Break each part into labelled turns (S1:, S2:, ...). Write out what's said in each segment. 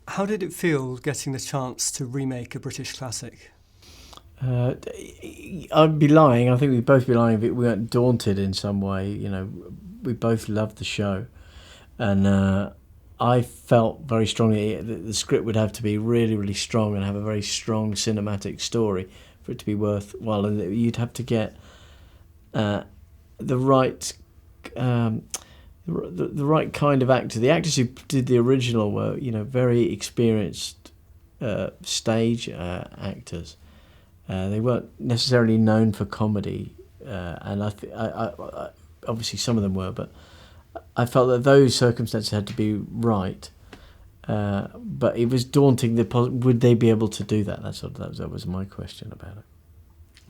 S1: How did it feel getting the chance to remake a British classic?
S2: I'd be lying. I think we'd both be lying if we weren't daunted in some way. We both loved the show, and I felt very strongly that the script would have to be really, really strong and have a very strong cinematic story for it to be worthwhile, and that you'd have to get the right. The right kind of actor. The actors who did the original were, very experienced stage actors. They weren't necessarily known for comedy, and I obviously some of them were, but I felt that those circumstances had to be right. But it was daunting. Would they be able to do that? That was my question about it.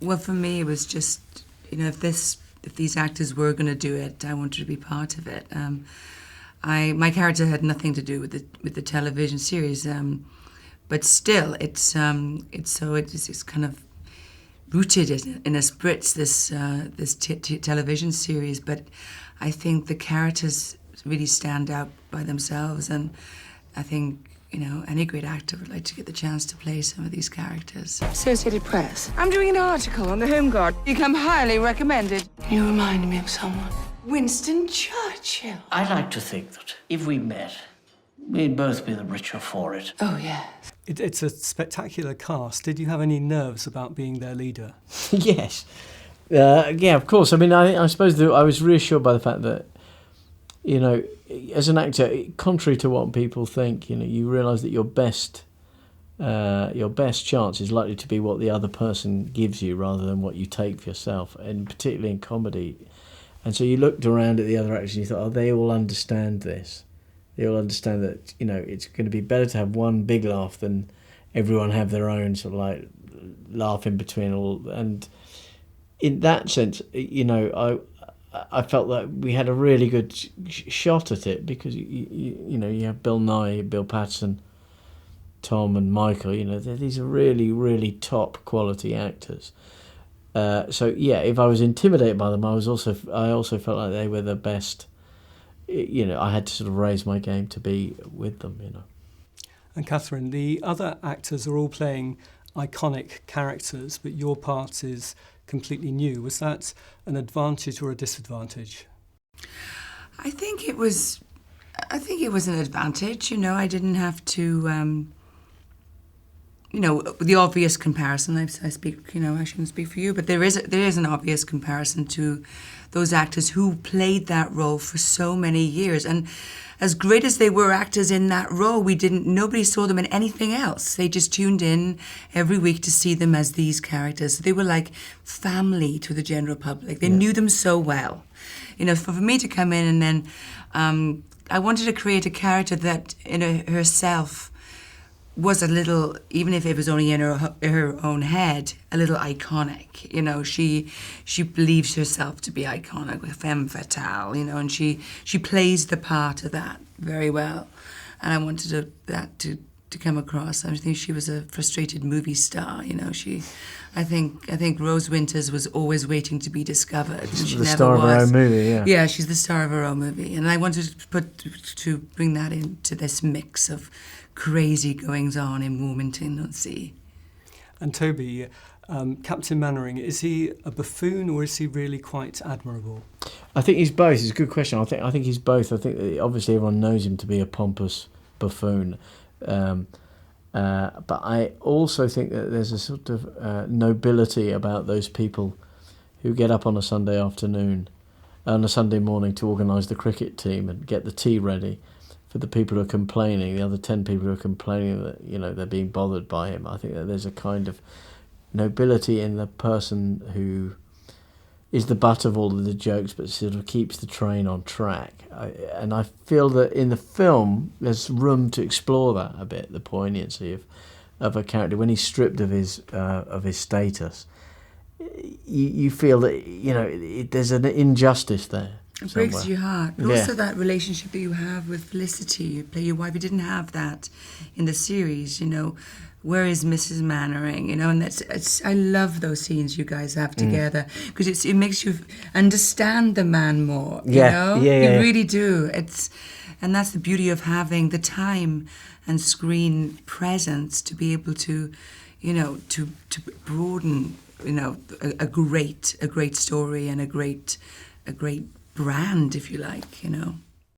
S3: Well, for me, it was just, if these actors were going to do it, I wanted to be part of it. My character had nothing to do with the television series, but still, it's kind of rooted in a Spritz, this television series. But I think the characters really stand out by themselves, and I think any great actor would like to get the chance to play some of these characters.
S4: Associated Press. I'm doing an article on the Home Guard. You come highly recommended. You remind me of someone. Winston Churchill.
S5: I like to think that if we met, we'd both be the richer for it.
S4: Oh, yes.
S1: It's a spectacular cast. Did you have any nerves about being their leader?
S2: Yes. Yeah, of course. I mean, I suppose that I was reassured by the fact that, as an actor, contrary to what people think, you realise that your best chance is likely to be what the other person gives you rather than what you take for yourself, and particularly in comedy. And so you looked around at the other actors and you thought, oh, they all understand this. They all understand that, it's going to be better to have one big laugh than everyone have their own sort of like laugh in between all. And in that sense, I felt that we had a really good shot at it because you have Bill Nye, Bill Patterson, Tom, and Michael. These are really, really top quality actors. So yeah, if I was intimidated by them, I also felt like they were the best. I had to sort of raise my game to be with them.
S1: And Catherine, the other actors are all playing iconic characters, but your part is completely new. Was that an advantage or a disadvantage?
S3: I think it was an advantage. I didn't have to. The obvious comparison. I speak. I shouldn't speak for you, but there is an obvious comparison to those actors who played that role for so many years. And as great as they were actors in that role, nobody saw them in anything else. They just tuned in every week to see them as these characters. They were like family to the general public. They knew them so well. For me to come in and then I wanted to create a character that herself was a little, even if it was only in her own head, a little iconic. She believes herself to be iconic, with femme fatale, and she plays the part of that very well. And I wanted that to come across. I think she was a frustrated movie star. I think Rose Winters was always waiting to be discovered. And she
S2: the
S3: never
S2: star
S3: was.
S2: of her own movie, yeah.
S3: Yeah, she's the star of her own movie, and I wanted to bring that into this mix of crazy goings on in Wilmington-on-Sea.
S1: And Toby, Captain Mainwaring, is he a buffoon or is he really quite admirable?
S2: I think he's both. It's a good question. I think he's both. I think that obviously everyone knows him to be a pompous buffoon. But I also think that there's a sort of nobility about those people who get up on a Sunday afternoon, on a Sunday morning to organise the cricket team and get the tea ready for the people who are complaining, the other 10 people who are complaining that, they're being bothered by him. I think that there's a kind of nobility in the person who is the butt of all of the jokes but sort of keeps the train on track. And I feel that in the film there's room to explore that a bit, the poignancy of a character when he's stripped of his status. You feel that there's an injustice there.
S3: It breaks
S2: somewhere.
S3: your heart. But
S2: Yeah.
S3: also that relationship that you have with Felicity, you play your wife. You didn't have that in the series, you know. Where is Mrs. Mainwaring? You know, and I love those scenes you guys have together because it makes you understand the man more. You
S2: Yeah,
S3: know,
S2: yeah,
S3: you
S2: yeah.
S3: really do. And that's the beauty of having the time and screen presence to be able to, you know, to broaden, you know, a great story and a great brand, if you like, you know.